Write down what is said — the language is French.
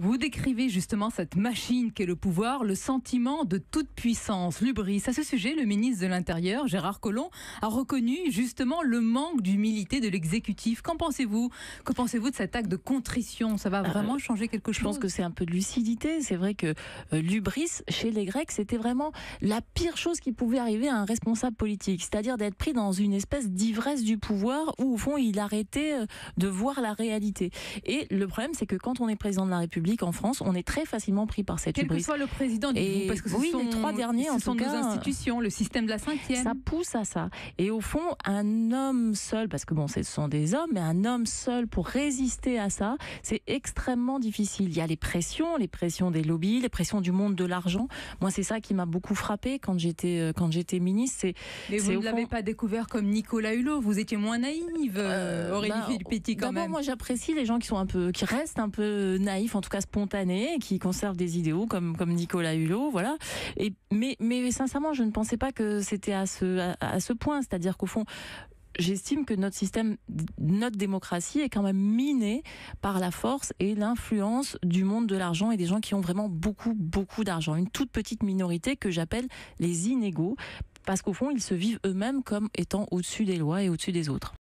Vous décrivez justement cette machine qu'est le pouvoir, le sentiment de toute puissance, l'hubris. À ce sujet, le ministre de l'Intérieur, Gérard Collomb, a reconnu justement le manque d'humilité de l'exécutif. Qu'en pensez-vous? Que pensez-vous de cet acte de contrition? Ça va vraiment changer quelque chose? Je pense que c'est un peu de lucidité. C'est vrai que l'hubris, chez les Grecs, c'était vraiment la pire chose qui pouvait arriver à un responsable politique. C'est-à-dire d'être pris dans une espèce d'ivresse du pouvoir où, au fond, il arrêtait de voir la réalité. Et le problème, c'est que quand on est président de la République, en France, on est très facilement pris par cette hubris. Quel que soit le président, dites-vous, parce que les trois derniers, ce sont nos institutions, le système de la 5e. Ça pousse à ça. Et au fond, un homme seul, parce que bon, ce sont des hommes, mais un homme seul pour résister à ça, c'est extrêmement difficile. Il y a les pressions des lobbies, les pressions du monde de l'argent. Moi, c'est ça qui m'a beaucoup frappée quand j'étais ministre. Mais vous ne l'avez pas découvert comme Nicolas Hulot. Vous étiez moins naïve, Aurélie Filippetti, quand même. D'abord, moi, j'apprécie les gens qui restent un peu naïfs, en tout cas spontanés, et qui conservent des idéaux comme Nicolas Hulot, voilà. Mais sincèrement, je ne pensais pas que c'était à ce point. C'est-à-dire qu'au fond, j'estime que notre système, notre démocratie est quand même minée par la force et l'influence du monde de l'argent et des gens qui ont vraiment beaucoup, beaucoup d'argent. Une toute petite minorité que j'appelle les inégaux, parce qu'au fond, ils se vivent eux-mêmes comme étant au-dessus des lois et au-dessus des autres.